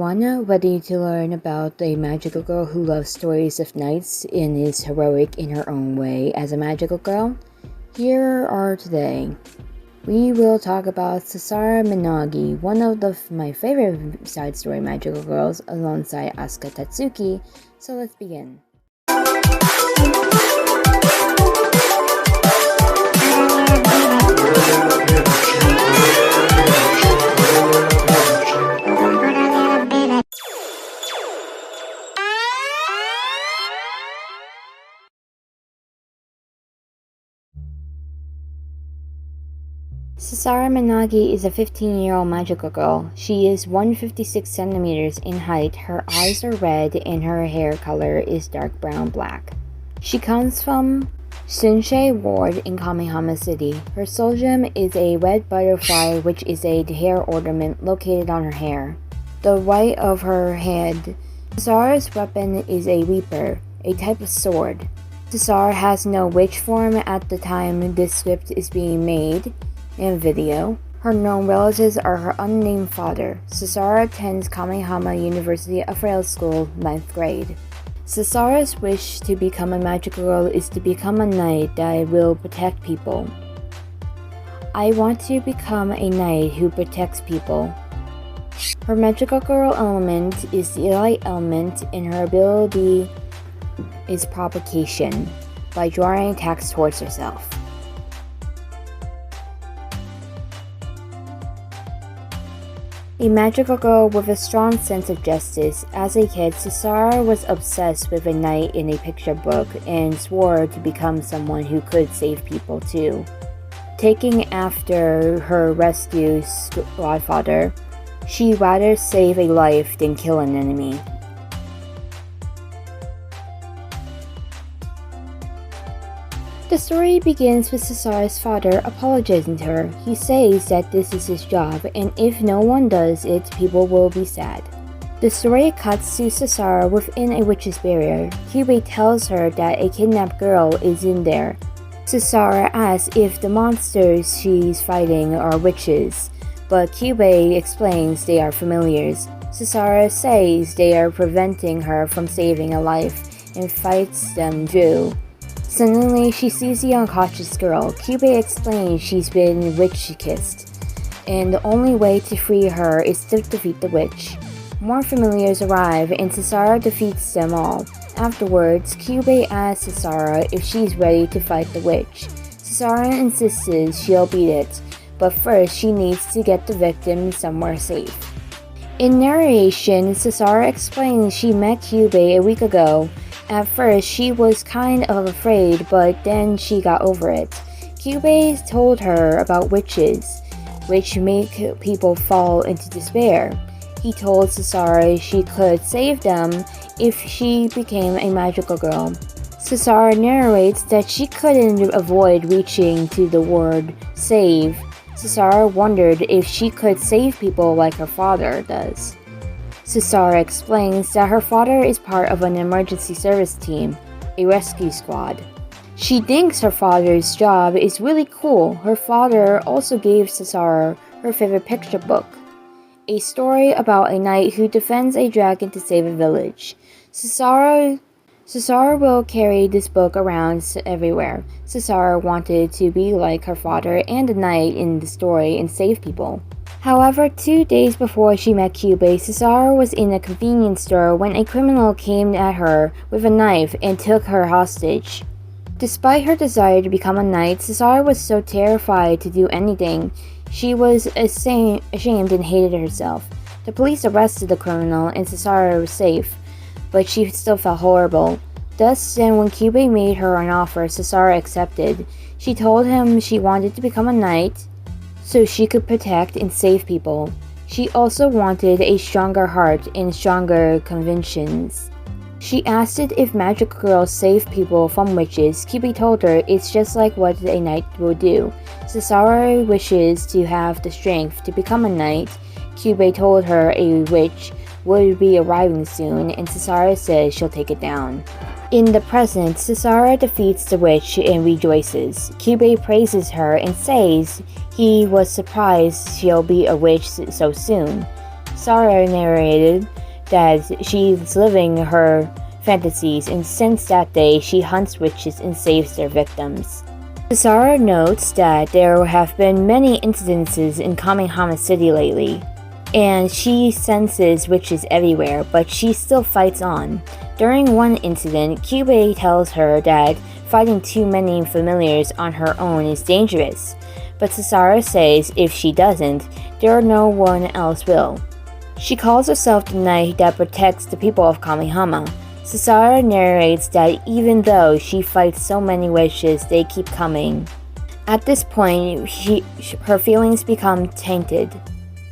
everyone, ready to learn about a magical girl who loves stories of knights and is heroic in her own way as a magical girl? Here are today. We will talk about Sasara Minagi, one of my favorite side story magical girls alongside Asuka Tatsuki, so let's begin. Sasara Minagi is a 15-year-old magical girl. She is 156 centimeters in height, her eyes are red, and her hair color is dark brown-black. She comes from Sunshe Ward in Kamihama City. Her soul gem is a red butterfly, which is a hair ornament located on her hair. The right of her head. Sasara's weapon is a reaper, a type of sword. Sasara has no witch form at the time this script is being made. In video, her known relatives are her unnamed father. Sasara attends Kamihama University Apparel School, 9th grade. Sasara's wish to become a magical girl is to become a knight that will protect people. I want to become a knight who protects people. Her magical girl element is the light element, and her ability is provocation, by drawing attacks towards herself. A magical girl with a strong sense of justice. As a kid, Sasara was obsessed with a knight in a picture book and swore to become someone who could save people too. Taking after her rescue godfather, she'd rather save a life than kill an enemy. The story begins with Sasara's father apologizing to her. He says that this is his job, and if no one does it, people will be sad. The story cuts to Sasara within a witch's barrier. Kyubei tells her that a kidnapped girl is in there. Sasara asks if the monsters she's fighting are witches, but Kyubei explains they are familiars. Sasara says they are preventing her from saving a life and fights them through. Suddenly, she sees the unconscious girl. Kyubei explains she's been witch-kissed, and the only way to free her is to defeat the witch. More familiars arrive, and Sasara defeats them all. Afterwards, Kyubei asks Sasara if she's ready to fight the witch. Sasara insists she'll beat it, but first she needs to get the victim somewhere safe. In narration, Sasara explains she met Kyubei a week ago. At first, she was kind of afraid, but then she got over it. Kyubei told her about witches, which make people fall into despair. He told Sasara she could save them if she became a magical girl. Sasara narrates that she couldn't avoid reaching to the word save. Sasara wondered if she could save people like her father does. Sasara explains that her father is part of an emergency service team, a rescue squad. She thinks her father's job is really cool. Her father also gave Sasara her favorite picture book, a story about a knight who defends a dragon to save a village. Sasara will carry this book around everywhere. Sasara wanted to be like her father and the knight in the story and save people. However, 2 days before she met Kyubei, Sasara was in a convenience store when a criminal came at her with a knife and took her hostage. Despite her desire to become a knight, Sasara was so terrified to do anything. She was ashamed and hated herself. The police arrested the criminal and Sasara was safe, but she still felt horrible. Thus, then when Kyubei made her an offer, Sasara accepted. She told him she wanted to become a knight so she could protect and save people. She also wanted a stronger heart and stronger convictions. She asked if magical girls save people from witches. Kyubei told her it's just like what a knight will do. Sasara wishes to have the strength to become a knight. Kyubei told her a witch would be arriving soon, and Sasara says she'll take it down. In the present, Sasara defeats the witch and rejoices. Kyubei praises her and says he was surprised she'll be a witch so soon. Sasara narrated that she's living her fantasies, and since that day she hunts witches and saves their victims. Sasara notes that there have been many incidences in Kamihama City lately, and she senses witches everywhere, but she still fights on. During one incident, Kyubei tells her that fighting too many familiars on her own is dangerous, but Sasara says if she doesn't, no one else will. She calls herself the knight that protects the people of Kamihama. Sasara narrates that even though she fights so many witches, they keep coming. At this point, her feelings become tainted.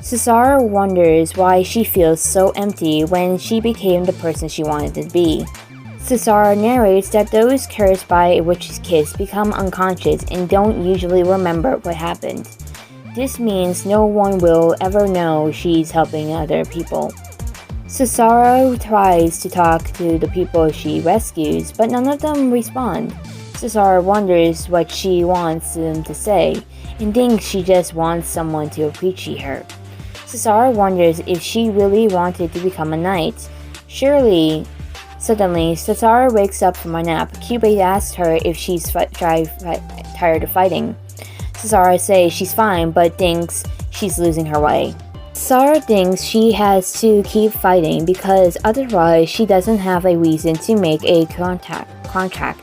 Sasara wonders why she feels so empty when she became the person she wanted to be. Sasara narrates that those cursed by a witch's kiss become unconscious and don't usually remember what happened. This means no one will ever know she's helping other people. Sasara tries to talk to the people she rescues, but none of them respond. Sasara wonders what she wants them to say, and thinks she just wants someone to appreciate her. Sasara wonders if she really wanted to become a knight. Suddenly, Sasara wakes up from a nap. Kyubei asks her if she's tired of fighting. Sasara says she's fine, but thinks she's losing her way. Sasara thinks she has to keep fighting because otherwise she doesn't have a reason to make a contract.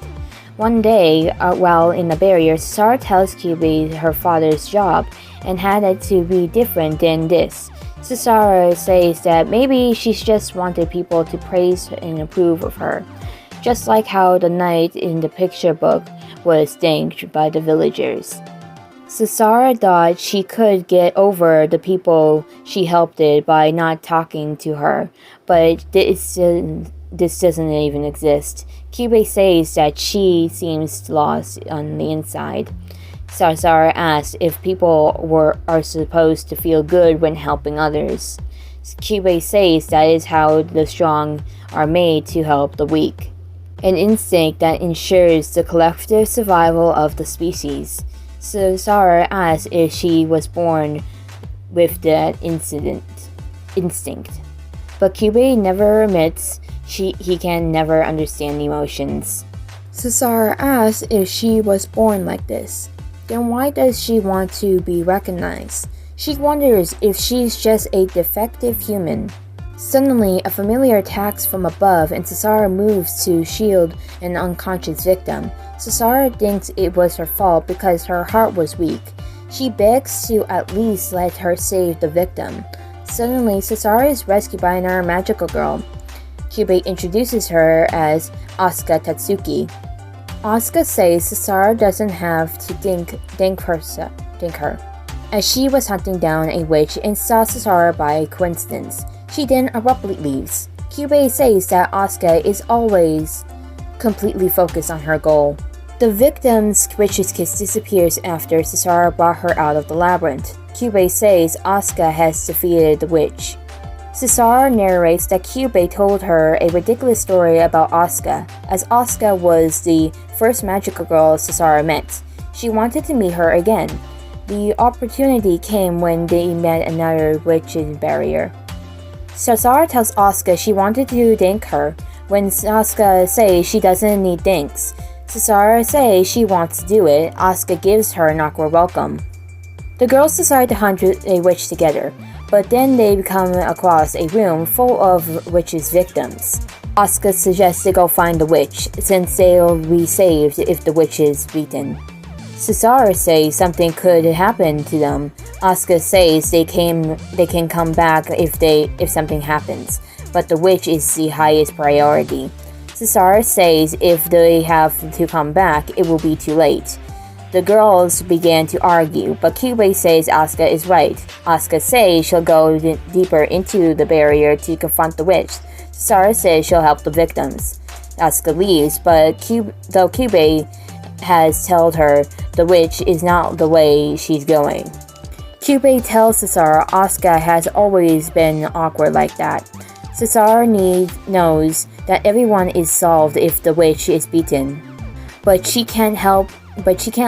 One day, while in the barrier, Sasara tells Kyubei her father's job and had it to be different than this. Sasara says that maybe she's just wanted people to praise and approve of her, just like how the knight in the picture book was thanked by the villagers. Sasara thought she could get over the people she helped by not talking to her, but this doesn't even exist. Kyubei says that she seems lost on the inside. Sasara asks if people are supposed to feel good when helping others. Kyubei says that is how the strong are made to help the weak, an instinct that ensures the collective survival of the species. Sasara asks if she was born with that instinct, but Kyubei never admits he can never understand emotions. Sasara asks if she was born like this. Then why does she want to be recognized? She wonders if she's just a defective human. Suddenly, a familiar attacks from above and Sasara moves to shield an unconscious victim. Sasara thinks it was her fault because her heart was weak. She begs to at least let her save the victim. Suddenly, Sasara is rescued by another magical girl. Kyubei introduces her as Asuka Tatsuki. Asuka says Sasara doesn't have to thank her, as she was hunting down a witch and saw Sasara by coincidence. She then abruptly leaves. Kyubei says that Asuka is always completely focused on her goal. The victim's witch's kiss disappears after Sasara brought her out of the labyrinth. Kyubei says Asuka has defeated the witch. Sasara narrates that Kyubei told her a ridiculous story about Asuka, as Asuka was the first magical girl Sasara met. She wanted to meet her again. The opportunity came when they met another witch's barrier. Sasara tells Asuka she wanted to thank her. When Asuka says she doesn't need thanks, Sasara says she wants to do it. Asuka gives her an awkward welcome. The girls decide to hunt a witch together, but then they come across a room full of witches' victims. Asuka suggests they go find the witch, since they'll be saved if the witch is beaten. Sasara says something could happen to them. Asuka says they can come back if something happens, but the witch is the highest priority. Sasara says if they have to come back, it will be too late. The girls began to argue, but Kyubei says Asuka is right. Asuka says she'll go deeper into the barrier to confront the witch. Sasara says she'll help the victims. Asuka leaves, but though Kyubei has told her the witch is not the way she's going. Kyubei tells Sasara Asuka has always been awkward like that. Sasara knows that everyone is solved if the witch is beaten, but she can't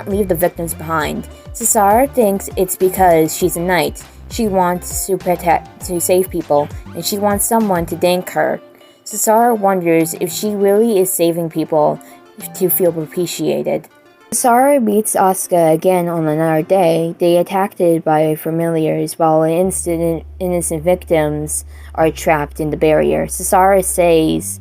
leave the victims behind. Sasara thinks it's because she's a knight. She wants to save people, and she wants someone to thank her. Sasara wonders if she really is saving people to feel appreciated. Sasara meets Asuka again on another day. They are attacked by familiars while innocent victims are trapped in the barrier. Sasara says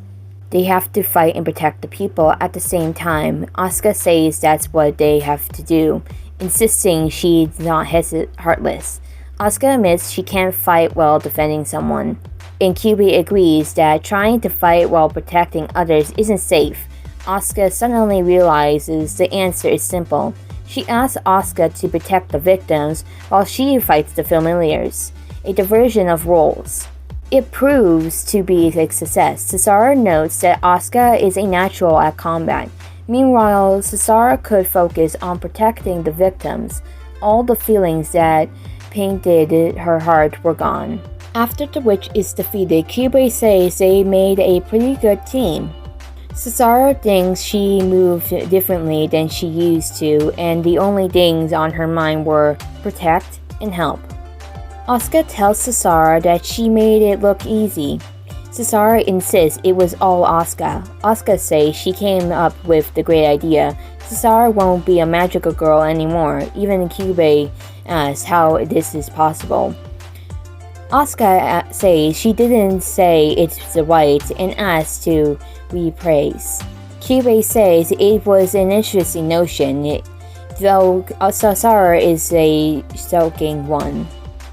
they have to fight and protect the people at the same time. Asuka says that's what they have to do, insisting she's not heartless. Asuka admits she can't fight while defending someone, and Kyubey agrees that trying to fight while protecting others isn't safe. Asuka suddenly realizes the answer is simple. She asks Asuka to protect the victims while she fights the familiars, a diversion of roles. It proves to be a success. Sasara notes that Asuka is a natural at combat. Meanwhile, Sasara could focus on protecting the victims. All the feelings that painted her heart were gone. After the witch is defeated, Kyubey says they made a pretty good team. Sasara thinks she moved differently than she used to, and the only things on her mind were protect and help. Asuka tells Sasara that she made it look easy. Sasara insists it was all Asuka. Asuka says she came up with the great idea. Sasara won't be a magical girl anymore. Even Kyubey asks how this is possible. Asuka says she didn't say it's the right and asks to be praised. Kyubey says it was an interesting notion, though Sasara is a sulking one.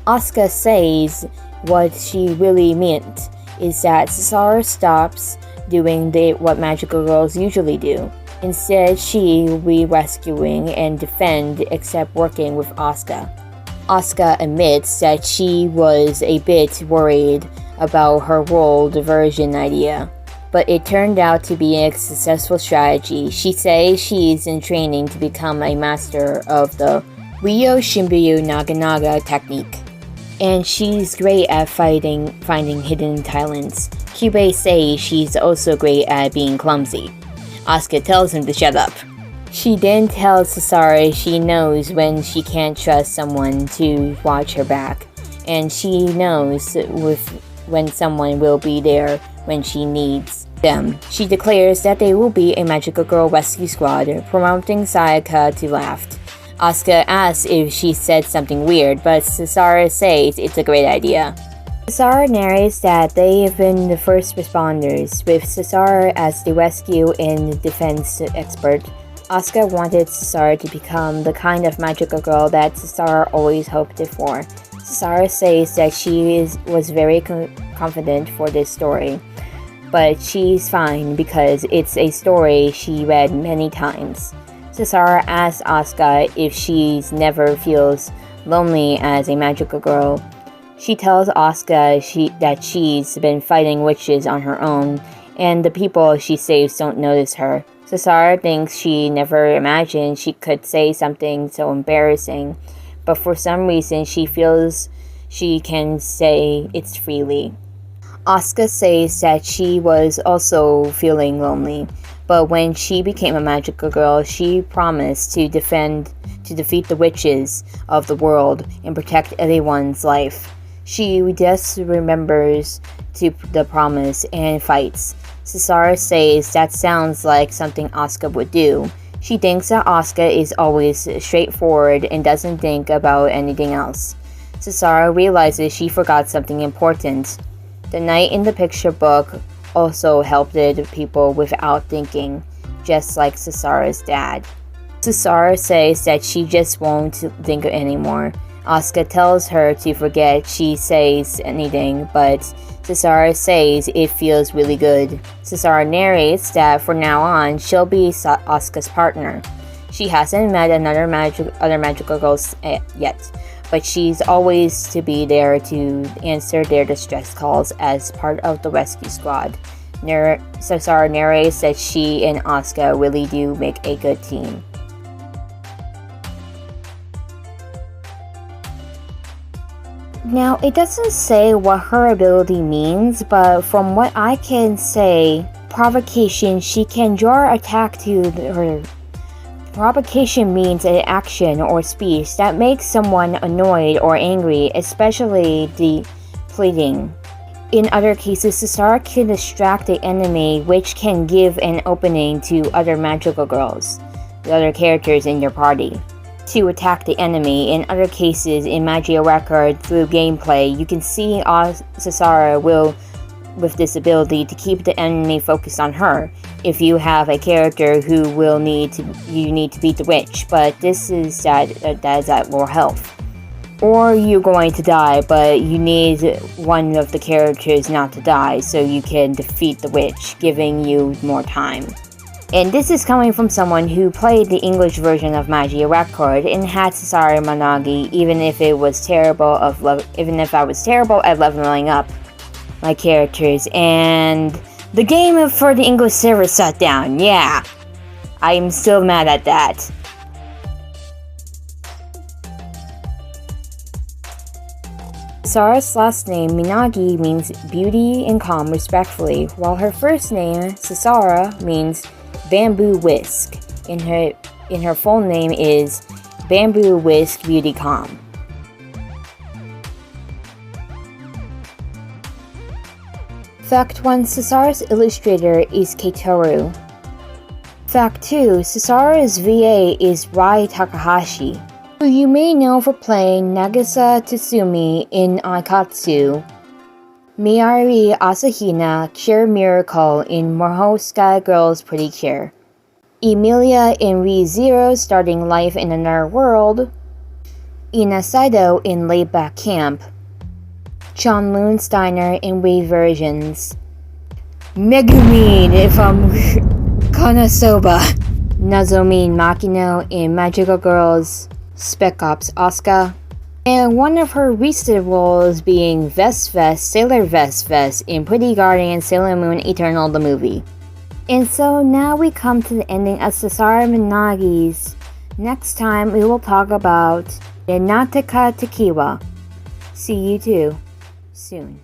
Asuka says what she really meant is that Sasara stops doing what magical girls usually do. Instead, she will be rescuing and defend except working with Asuka. Asuka admits that she was a bit worried about her role diversion idea, but it turned out to be a successful strategy. She says she's in training to become a master of the Ryo Shimbuyu Naganaga technique, and she's great at finding hidden talents. Kyubey says she's also great at being clumsy. Asuka tells him to shut up. She then tells Sasara she knows when she can't trust someone to watch her back, and she knows when someone will be there when she needs them. She declares that they will be a magical girl rescue squad, prompting Sayaka to laugh. Asuka asks if she said something weird, but Sasara says it's a great idea. Sasara narrates that they have been the first responders, with Sasara as the rescue and defense expert. Asuka wanted Sasara to become the kind of magical girl that Sasara always hoped for. Sasara says that she was very confident for this story, but she's fine because it's a story she read many times. Sasara asks Asuka if she never feels lonely as a magical girl. She tells Asuka that she's been fighting witches on her own, and the people she saves don't notice her. Sasara thinks she never imagined she could say something so embarrassing, but for some reason she feels she can say it freely. Asuka says that she was also feeling lonely, but when she became a magical girl, she promised to defeat the witches of the world and protect everyone's life. She just remembers the promise and fights. Sasara says that sounds like something Asuka would do. She thinks that Asuka is always straightforward and doesn't think about anything else. Sasara realizes she forgot something important. The knight in the picture book also helped people without thinking, just like Sasara's dad. Sasara says that she just won't think anymore. Asuka tells her to forget she says anything, but Sasara says it feels really good. Sasara narrates that from now on, she'll be Asuka's partner. She hasn't met other magical girls yet, but she's always to be there to answer their distress calls as part of the rescue squad. Sasara narrates that she and Asuka really do make a good team. Now, it doesn't say what her ability means, but from what I can say, provocation, she can draw attack to her Provocation means an action or speech that makes someone annoyed or angry, especially depleting. In other cases, Sasara can distract the enemy, which can give an opening to other magical girls, the other characters in your party, to attack the enemy. In other cases, in Magia Record, through gameplay, you can see Sasara will with this ability to keep the enemy focused on her. If you have a character who you need to beat the witch, but this is that is at lower health. Or you're going to die, but you need one of the characters not to die so you can defeat the witch, giving you more time. And this is coming from someone who played the English version of Magia Record and had Sasara Minagi, even if I was terrible at leveling up my characters, and the game for the English server shut down. Yeah, I'm still mad at that. Sasara's last name, Minagi, means beauty and calm respectfully, while her first name, Sasara, means bamboo whisk, and her full name is Bamboo Whisk Beauty Calm. Fact 1. Sasara's illustrator is Keitoru. Fact 2. Sasara's VA is Rai Takahashi, who you may know for playing Nagisa Tsumi in Aikatsu, Miyari Asahina Cure Miracle in Morho Sky Girl's Pretty Cure, Emilia in Re:Zero Starting Life in Another World, Ina Saito in Laid Back Camp, Chanlun Steiner in Wave versions, Megumi from Konosuba, Nozomi Makino in Magical Girls Spec Ops Asuka, and one of her recent roles being Sailor Vest in Pretty Guardian Sailor Moon Eternal the movie. And so now we come to the ending of Sasara Minagi's. Next time we will talk about the Nataka Tekiwa. See you too soon.